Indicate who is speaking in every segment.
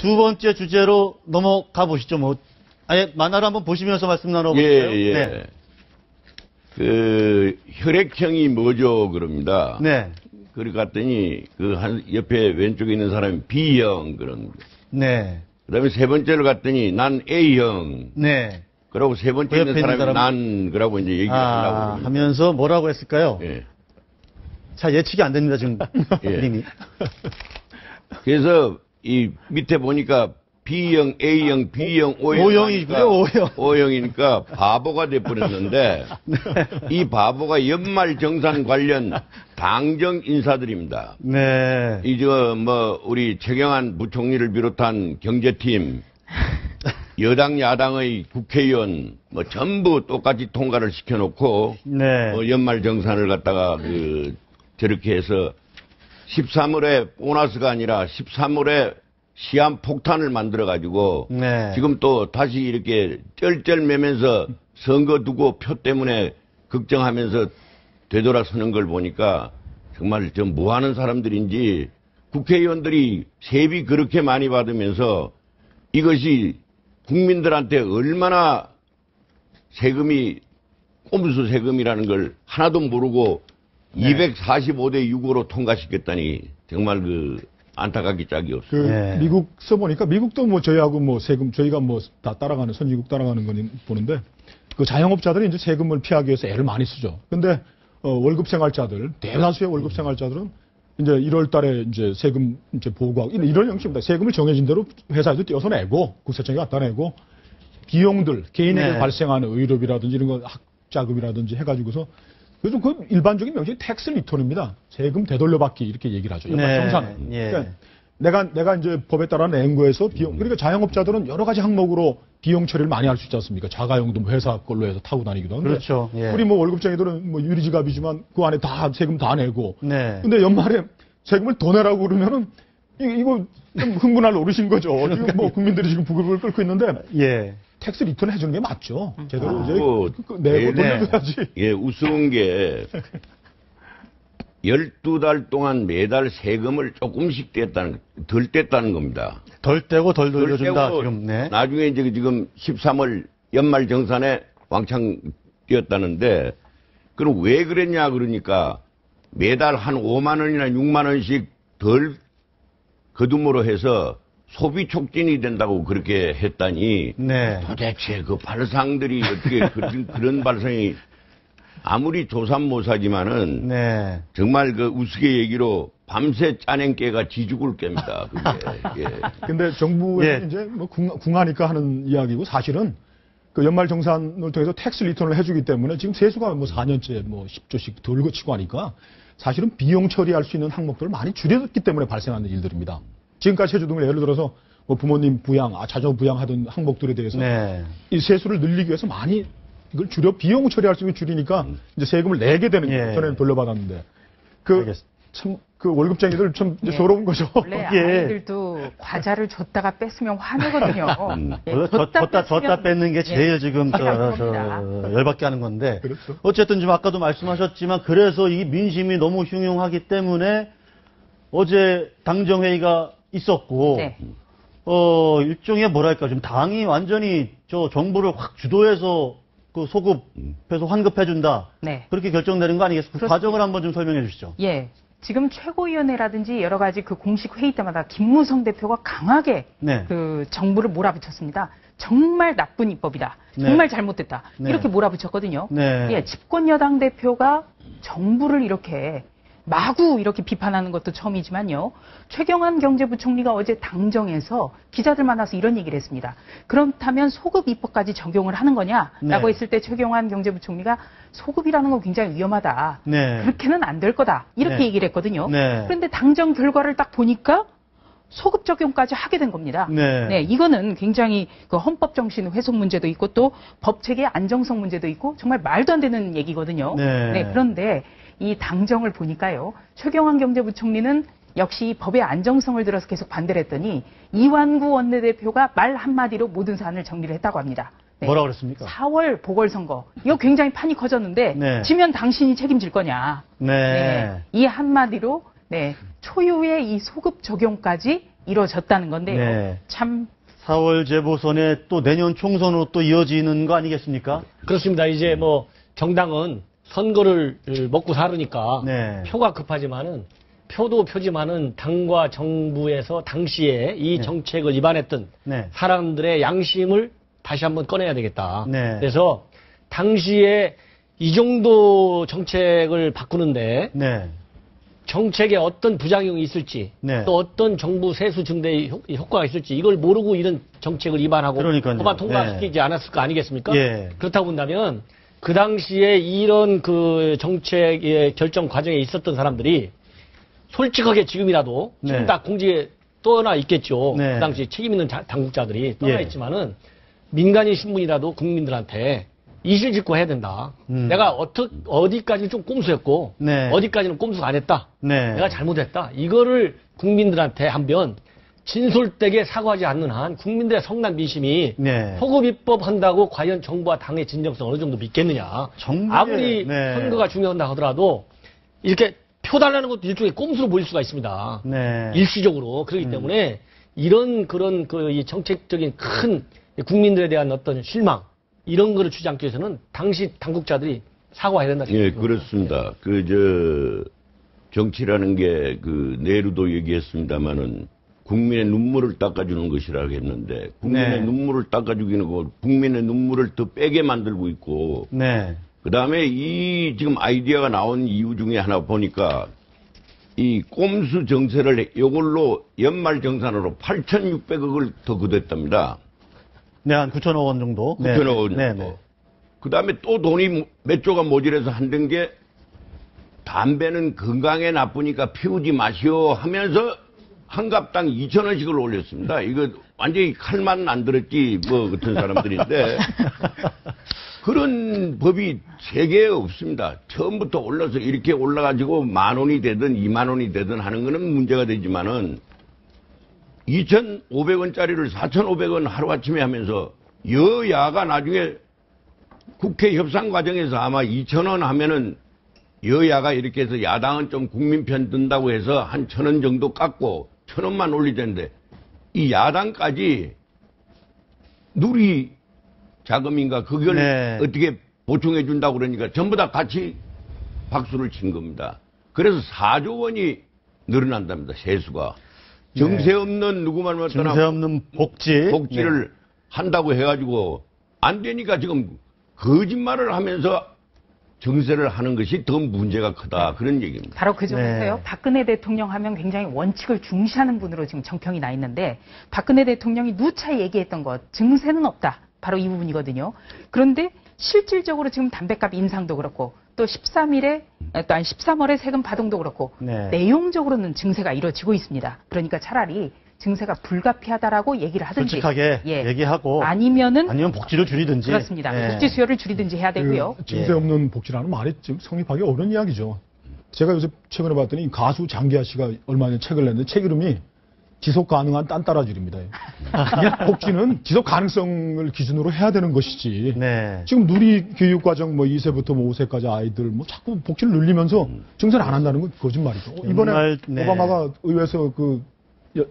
Speaker 1: 두 번째 주제로 넘어가 보시죠. 뭐 아예 만화를 한번 보시면서 말씀 나눠볼까요?
Speaker 2: 예.
Speaker 1: 네.
Speaker 2: 그 혈액형이 뭐죠? 그럽니다.
Speaker 1: 네.
Speaker 2: 그래 갔더니 그 한 옆에 왼쪽에 있는 사람이 B형 그런.
Speaker 1: 네.
Speaker 2: 그다음에 세 번째로 갔더니 난 A형.
Speaker 1: 네.
Speaker 2: 그러고 세 번째 있는 사람이 난 그러고 이제 얘기를 하려고
Speaker 1: 하면서 뭐라고 했을까요?
Speaker 2: 예.
Speaker 1: 자, 예측이 안 됩니다, 지금.
Speaker 2: 예.
Speaker 1: 이미.
Speaker 2: 그래서 이 밑에 보니까 B형, A형, B형, O형.
Speaker 1: O형이고요, O형.
Speaker 2: O형이니까 바보가 돼버렸는데
Speaker 1: 네.
Speaker 2: 이 바보가 연말 정산 관련 당정 인사들입니다.
Speaker 1: 네.
Speaker 2: 우리 최경환 부총리를 비롯한 경제팀, 여당 야당의 국회의원 전부 똑같이 통과를 시켜놓고
Speaker 1: 네.
Speaker 2: 연말 정산을 갖다가 저렇게 해서 13월에 보너스가 아니라 13월에 시한 폭탄을 만들어가지고
Speaker 1: 네.
Speaker 2: 지금 또 다시 이렇게 쩔쩔매면서 선거 두고 표 때문에 걱정하면서 되돌아서는 걸 보니까 정말 좀 뭐하는 사람들인지 국회의원들이 세비 그렇게 많이 받으면서 이것이 국민들한테 얼마나 세금이 꼼수 세금이라는 걸 하나도 모르고
Speaker 1: 네.
Speaker 2: 245대 6으로 통과시켰다니 정말 안타깝기 짝이 없어요.
Speaker 1: 네.
Speaker 3: 미국 써보니까 미국도 뭐 저희하고 뭐 세금 저희가 뭐 다 따라가는 선진국 따라가는 건 보는데 그 자영업자들이 이제 세금을 피하기 위해서 애를 많이 쓰죠. 근데 월급 생활자들 대다수의 월급 생활자들은 이제 1월 달에 이제 세금 이제 보고하고 이런 형식입니다. 세금을 정해진 대로 회사에서 떼어서 내고 국세청에 갖다 내고 비용들 개인에게
Speaker 1: 네.
Speaker 3: 발생하는 의료비라든지 이런 거 학자금이라든지 해가지고서 요즘 그 일반적인 명칭이 텍스 리턴입니다. 세금 되돌려받기 이렇게 얘기를 하죠. 연말 정산.
Speaker 1: 예.
Speaker 3: 그러니까 내가 이제 법에 따라 낸 거에서 비용, 그러니까 자영업자들은 여러 가지 항목으로 비용 처리를 많이 할 수 있지 않습니까? 자가용도 뭐 회사 걸로 해서 타고 다니기도 하는데.
Speaker 1: 그렇죠. 예.
Speaker 3: 우리 뭐 월급쟁이들은 뭐 유리지갑이지만 그 안에 다 세금 다 내고.
Speaker 1: 네.
Speaker 3: 근데 연말에 세금을 더 내라고 그러면은 이거 좀 흥분할 노릇인 거죠. 지금 뭐 국민들이 지금 부글부글 끓고 있는데.
Speaker 1: 예.
Speaker 3: 텍스 리턴 해주는 게 맞죠. 제대로 이제 내고
Speaker 2: 네.
Speaker 3: 돌려줘야지.
Speaker 2: 예, 우스운 게 12달 동안 매달 세금을 조금씩 덜 뗐다는 겁니다.
Speaker 1: 덜 떼고 덜
Speaker 2: 덜
Speaker 1: 돌려준다,
Speaker 2: 떼고
Speaker 1: 지금. 네.
Speaker 2: 나중에 이제 지금 13월 연말 정산에 왕창 뛰었다는데 그럼 왜 그랬냐 그러니까 매달 한 5만 원이나 6만 원씩 덜 거둠으로 해서 소비 촉진이 된다고 그렇게 했다니
Speaker 1: 네.
Speaker 2: 도대체 그 발상들이 어떻게 그런 발상이 아무리 조삼모사지만은
Speaker 1: 네.
Speaker 2: 정말 그 우스갯얘기로 밤새 짜낸 깨가 지죽을 깹니다. 그게. 예.
Speaker 3: 근데 정부에서
Speaker 1: 예.
Speaker 3: 이제 뭐 궁하니까 하는 이야기고 사실은 그 연말 정산을 통해서 텍스 리턴을 해주기 때문에 지금 세수가 뭐 4년째 뭐 10조씩 덜 거치고 하니까 사실은 비용 처리할 수 있는 항목들을 많이 줄여줬기 때문에 발생하는 일들입니다. 지금까지 해주던 걸 예를 들어서 뭐 부모님 부양, 자녀 부양하던 항목들에 대해서
Speaker 1: 네.
Speaker 3: 이 세수를 늘리기 위해서 많이 이걸 비용 처리할 수 있게 줄이니까 이제 세금을 내게 되는 거예요.
Speaker 1: 예.
Speaker 3: 전에는 돌려받았는데. 참, 월급쟁이들 참 이제
Speaker 4: 네.
Speaker 3: 서러운 거죠.
Speaker 4: 원래 아이들도 과자를 줬다가 뺐으면 화내거든요. 예,
Speaker 1: 줬다 뺏는 게 제일 지금
Speaker 4: 겁니다.
Speaker 1: 열받게 하는 건데.
Speaker 3: 그렇죠.
Speaker 1: 어쨌든 지금 아까도 말씀하셨지만 그래서 이 민심이 너무 흉흉하기 때문에 어제 당정회의가 있었고,
Speaker 4: 네.
Speaker 1: 일종의 뭐랄까, 지금 당이 완전히 정부를 확 주도해서 그 소급해서 환급해준다.
Speaker 4: 네.
Speaker 1: 그렇게 결정되는 거 아니겠습니까? 그
Speaker 4: 그렇습니다.
Speaker 1: 과정을 한번 좀 설명해 주시죠.
Speaker 4: 예. 지금 최고위원회라든지 여러 가지 그 공식 회의 때마다 김무성 대표가 강하게
Speaker 1: 네.
Speaker 4: 그 정부를 몰아붙였습니다. 정말 나쁜 입법이다.
Speaker 1: 네.
Speaker 4: 정말 잘못됐다.
Speaker 1: 네.
Speaker 4: 이렇게 몰아붙였거든요.
Speaker 1: 네.
Speaker 4: 예, 집권 여당 대표가 정부를 이렇게 마구 이렇게 비판하는 것도 처음이지만요. 최경환 경제부총리가 어제 당정에서 기자들 만나서 이런 얘기를 했습니다. 그렇다면 소급 입법까지 적용을 하는 거냐라고
Speaker 1: 네.
Speaker 4: 했을 때 최경환 경제부총리가 소급이라는 건 굉장히 위험하다.
Speaker 1: 네.
Speaker 4: 그렇게는 안 될 거다. 이렇게
Speaker 1: 네.
Speaker 4: 얘기를 했거든요.
Speaker 1: 네.
Speaker 4: 그런데 당정 결과를 딱 보니까 소급 적용까지 하게 된 겁니다.
Speaker 1: 네.
Speaker 4: 이거는 굉장히 그 헌법 정신 훼손 문제도 있고 또 법 체계 안정성 문제도 있고 정말 말도 안 되는 얘기거든요.
Speaker 1: 네.
Speaker 4: 그런데 이 당정을 보니까요. 최경환 경제부총리는 역시 법의 안정성을 들어서 계속 반대를 했더니 이완구 원내대표가 말 한마디로 모든 사안을 정리를 했다고 합니다. 네.
Speaker 1: 뭐라 그랬습니까?
Speaker 4: 4월 보궐선거. 이거 굉장히 판이 커졌는데
Speaker 1: 네.
Speaker 4: 지면 당신이 책임질 거냐.
Speaker 1: 네.
Speaker 4: 이 한마디로 초유의 이 소급 적용까지 이뤄졌다는 건데요.
Speaker 1: 네.
Speaker 4: 참
Speaker 1: 4월 재보선에 또 내년 총선으로 또 이어지는 거 아니겠습니까?
Speaker 5: 그렇습니다. 이제 뭐 정당은 선거를 먹고 살으니까
Speaker 1: 네.
Speaker 5: 표가 급하지만은 표도 표지만은 당과 정부에서 당시에 이 정책을 위반했던
Speaker 1: 네.
Speaker 5: 사람들의 양심을 다시 한번 꺼내야 되겠다.
Speaker 1: 네.
Speaker 5: 그래서 당시에 이 정도 정책을 바꾸는데
Speaker 1: 네.
Speaker 5: 정책에 어떤 부작용이 있을지
Speaker 1: 네.
Speaker 5: 또 어떤 정부 세수 증대의 효과가 있을지 이걸 모르고 이런 정책을 위반하고
Speaker 1: 그러니까요.
Speaker 5: 법안 통과시키지 않았을 거 아니겠습니까?
Speaker 1: 예.
Speaker 5: 그렇다고 본다면 그 당시에 이런 그 정책의 결정 과정에 있었던 사람들이 솔직하게 지금이라도 지금
Speaker 1: 네.
Speaker 5: 다 공지에 떠나 있겠죠.
Speaker 1: 네.
Speaker 5: 그 당시 책임 있는 당국자들이 떠나
Speaker 1: 예.
Speaker 5: 있지만은 민간인 신문이라도 국민들한테 이실직고 해야 된다. 내가 어디까지는 좀 꼼수였고
Speaker 1: 네.
Speaker 5: 어디까지는 꼼수 안 했다.
Speaker 1: 네.
Speaker 5: 내가 잘못했다. 이거를 국민들한테 한번 진솔되게 사과하지 않는 한 국민들의 성난 민심이
Speaker 1: 네.
Speaker 5: 소급 입법한다고 과연 정부와 당의 진정성 어느 정도 믿겠느냐.
Speaker 1: 정부의-
Speaker 5: 아무리
Speaker 1: 네.
Speaker 5: 선거가 중요한다 하더라도 이렇게 표 달라는 것도 일종의 꼼수로 보일 수가 있습니다.
Speaker 1: 네.
Speaker 5: 일시적으로. 그렇기 때문에 이런 그런 이 정책적인 큰 국민들에 대한 어떤 실망 이런 거를 주지 않기 위해서는 당시 당국자들이 사과해야 된다.
Speaker 2: 예, 그렇습니다. 정치라는 게 내루도 얘기했습니다마는 국민의 눈물을 닦아주는 것이라고 했는데 국민의
Speaker 1: 네.
Speaker 2: 눈물을 닦아주기는 거 국민의 눈물을 더 빼게 만들고 있고
Speaker 1: 네.
Speaker 2: 그 다음에 이 지금 아이디어가 나온 이유 중에 하나 보니까 이 꼼수 정세를 이걸로 연말 정산으로 8,600억을 더 거뒀답니다.
Speaker 1: 네, 한 9천억 원 정도.
Speaker 2: 9천억 원 정도.
Speaker 1: 네, 네.
Speaker 2: 그 다음에 또 돈이 몇 조가 모자라서 한던 게 담배는 건강에 나쁘니까 피우지 마시오 하면서 한 갑당 2,000원씩을 올렸습니다. 이거 완전히 칼만 안 들었지 뭐 같은 사람들인데 그런 법이 세계에 없습니다. 처음부터 올라서 이렇게 올라가지고 10,000원이 되든 20,000원이 되든 하는 거는 문제가 되지만은 2,500원짜리를 4,500원 하루아침에 하면서 여야가 나중에 국회 협상 과정에서 아마 2,000원 하면은 여야가 이렇게 해서 야당은 좀 국민 편 든다고 해서 한 1,000원 정도 깎고 1,000원만 올리던데 이 야당까지 누리 자금인가 그걸
Speaker 1: 네.
Speaker 2: 어떻게 보충해 준다고 그러니까 전부 다 같이 박수를 친 겁니다. 그래서 4조 원이 늘어난답니다. 세수가. 정세 없는 누구만
Speaker 1: 증세
Speaker 2: 왔더나
Speaker 1: 없는 복지.
Speaker 2: 복지를 한다고 해가지고 안 되니까 지금 거짓말을 하면서 정세를 하는 것이 더 문제가 크다. 그런 얘기입니다.
Speaker 4: 바로 그 점에서요.
Speaker 1: 네.
Speaker 4: 박근혜 대통령 하면 굉장히 원칙을 중시하는 분으로 지금 정평이 나 있는데 박근혜 대통령이 누차 얘기했던 것 증세는 없다. 바로 이 부분이거든요. 그런데 실질적으로 지금 담배값 인상도 그렇고 또 13월에 세금 파동도 그렇고
Speaker 1: 네.
Speaker 4: 내용적으로는 증세가 이루어지고 있습니다. 그러니까 차라리 증세가 불가피하다라고 얘기를 하든지
Speaker 1: 솔직하게
Speaker 4: 예.
Speaker 1: 얘기하고
Speaker 4: 아니면
Speaker 1: 복지를 줄이든지.
Speaker 4: 그렇습니다.
Speaker 1: 예.
Speaker 4: 복지 수요를 줄이든지 해야 되고요.
Speaker 3: 증세 없는 복지라는 말이 지금 성립하기 어려운 이야기죠. 제가 요새 최근에 봤더니 가수 장기하 씨가 얼마 전에 책을 냈는데 책 이름이 지속 가능한 딴따라줄입니다. 복지는 지속 가능성을 기준으로 해야 되는 것이지.
Speaker 1: 네.
Speaker 3: 지금 누리 교육과정 2세부터 5세까지 아이들 자꾸 복지를 늘리면서 증세를 안 한다는 건 거짓말이죠. 이번에
Speaker 1: 정말, 네.
Speaker 3: 오바마가 의회에서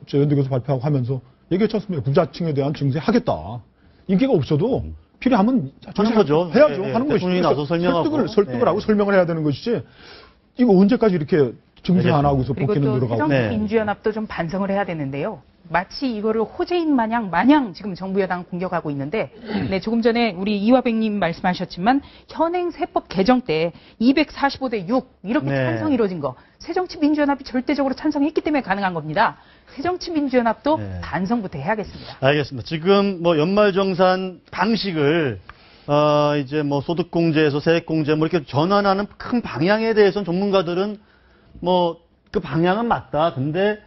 Speaker 3: 저 연대교수 발표하고 하면서 얘기했지 않습니까? 부자층에 대한 증세 하겠다. 인기가 없어도 필요하면
Speaker 1: 하는 거죠.
Speaker 3: 해야죠.
Speaker 1: 예,
Speaker 3: 하는 것이죠.
Speaker 1: 대통령이 나서 설명하고.
Speaker 3: 설득을
Speaker 1: 네.
Speaker 3: 하고 설명을 해야 되는 것이지. 이거 언제까지 이렇게 증세 안 하고서
Speaker 4: 그리고
Speaker 3: 복지는
Speaker 4: 또
Speaker 3: 늘어가고.
Speaker 4: 새정치민주연합도 좀 반성을 해야 되는데요. 마치 이거를 호재인 마냥 지금 정부 여당 공격하고 있는데, 네, 조금 전에 우리 이화백님 말씀하셨지만 현행 세법 개정 때 245대 6 이렇게
Speaker 1: 네.
Speaker 4: 찬성이 이루어진 거 새정치민주연합이 절대적으로 찬성했기 때문에 가능한 겁니다. 새정치민주연합도
Speaker 1: 네.
Speaker 4: 반성부터 해야겠습니다.
Speaker 1: 알겠습니다. 지금 연말정산 방식을 이제 소득공제에서 세액공제 이렇게 전환하는 큰 방향에 대해서는 전문가들은 그 방향은 맞다. 근데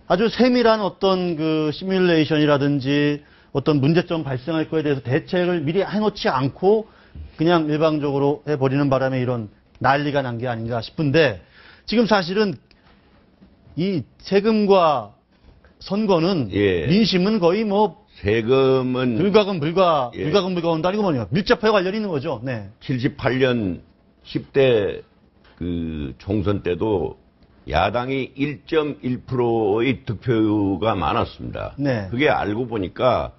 Speaker 1: 아주 세밀한 어떤 시뮬레이션이라든지 어떤 문제점 발생할 거에 대해서 대책을 미리 해놓지 않고 그냥 일방적으로 해버리는 바람에 이런 난리가 난 게 아닌가 싶은데 지금 사실은 이 세금과 선거는
Speaker 2: 예.
Speaker 1: 민심은 거의
Speaker 2: 세금은 예.
Speaker 1: 불가분도 아니고 뭐냐 밀접하게 관련이 있는 거죠. 네.
Speaker 2: 78년 10대 총선 때도 야당이 1.1%의 득표가 많았습니다.
Speaker 1: 네.
Speaker 2: 그게 알고 보니까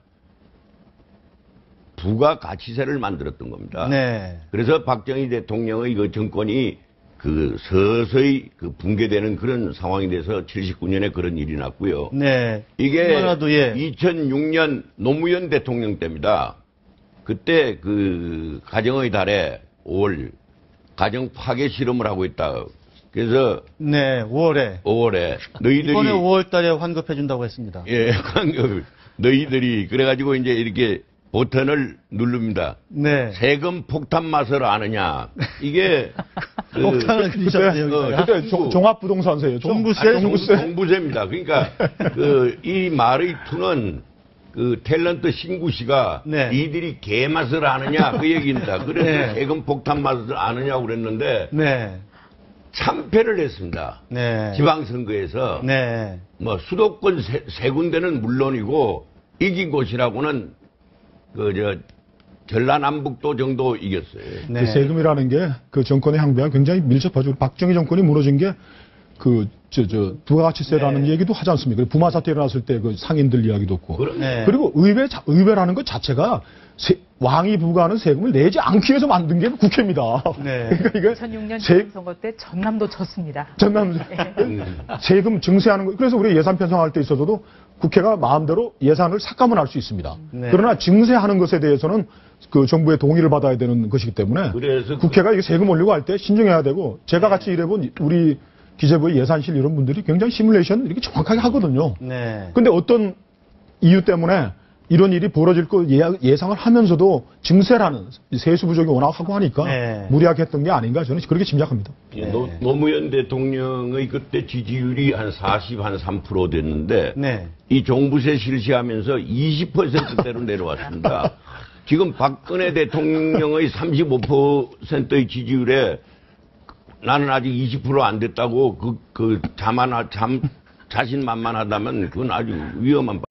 Speaker 2: 부가가치세를 만들었던 겁니다.
Speaker 1: 네.
Speaker 2: 그래서 박정희 대통령의 그 정권이 그 서서히 그 붕괴되는 그런 상황이 돼서 79년에 그런 일이 났고요.
Speaker 1: 네.
Speaker 2: 이게
Speaker 1: 하나도, 예.
Speaker 2: 2006년 노무현 대통령 때입니다. 그때 그 가정의 달에 5월 가정 파괴 실험을 하고 있다. 그래서
Speaker 1: 네. 5월에.
Speaker 2: 5월에 너희들이
Speaker 1: 이번에 5월 달에 환급해 준다고 했습니다.
Speaker 2: 예, 너희들이 그래가지고 이제 이렇게 버튼을 누릅니다.
Speaker 1: 네.
Speaker 2: 세금 폭탄 맛을 아느냐? 이게 그
Speaker 1: 폭탄을 그리셨네요.
Speaker 3: 그때 종합부동산세였죠.
Speaker 1: 종부세?
Speaker 2: 종부세입니다. 그러니까 그 이 말의 투는 그 탤런트 신구 씨가
Speaker 1: 네.
Speaker 2: 니들이 개 맛을 아느냐 그 얘기입니다. 그래서
Speaker 1: 네.
Speaker 2: 세금 폭탄 맛을 아느냐고 그랬는데
Speaker 1: 네.
Speaker 2: 참패를 했습니다.
Speaker 1: 네.
Speaker 2: 지방선거에서
Speaker 1: 네.
Speaker 2: 뭐 수도권 세 군데는 물론이고 이긴 곳이라고는 그 전라남북도 정도 이겼어요.
Speaker 1: 네.
Speaker 3: 그 세금이라는 게 그 정권의 향배와 굉장히 밀접하죠. 박정희 정권이 무너진 게 그 부가가치세라는 얘기도 하지 않습니까? 부마 사태 일어났을 때 그 상인들 이야기도 없고.
Speaker 1: 네.
Speaker 3: 그리고 의회라는 것 자체가 왕이 부과하는 세금을 내지 않기 위해서 만든 게 국회입니다.
Speaker 1: 네.
Speaker 3: 그러니까 이게
Speaker 4: 2006년 지방선거 때 전남도 졌습니다.
Speaker 3: 전남 세금 증세하는 거. 그래서 우리 예산 편성할 때 있어서도 국회가 마음대로 예산을 삭감을 할 수 있습니다.
Speaker 1: 네.
Speaker 3: 그러나 증세하는 것에 대해서는 그 정부의 동의를 받아야 되는 것이기 때문에
Speaker 2: 그래서
Speaker 3: 국회가 이게 세금 올리고 할 때 신중해야 되고 제가 같이 일해본 우리 기재부의 예산실 이런 분들이 굉장히 시뮬레이션 이렇게 정확하게 하거든요.
Speaker 1: 네.
Speaker 3: 근데 어떤 이유 때문에 이런 일이 벌어질 거 예상을 하면서도 증세라는 세수 부족이 워낙 하고 하니까
Speaker 1: 네.
Speaker 3: 무리하게 했던 게 아닌가 저는 그렇게 짐작합니다.
Speaker 2: 예, 노무현 대통령의 그때 지지율이 한 3% 됐는데
Speaker 1: 네.
Speaker 2: 이 종부세 실시하면서 20%대로 내려왔습니다. 지금 박근혜 대통령의 35%의 지지율에 나는 아직 20% 안 됐다고 자신만만하다면 그건 아주 위험한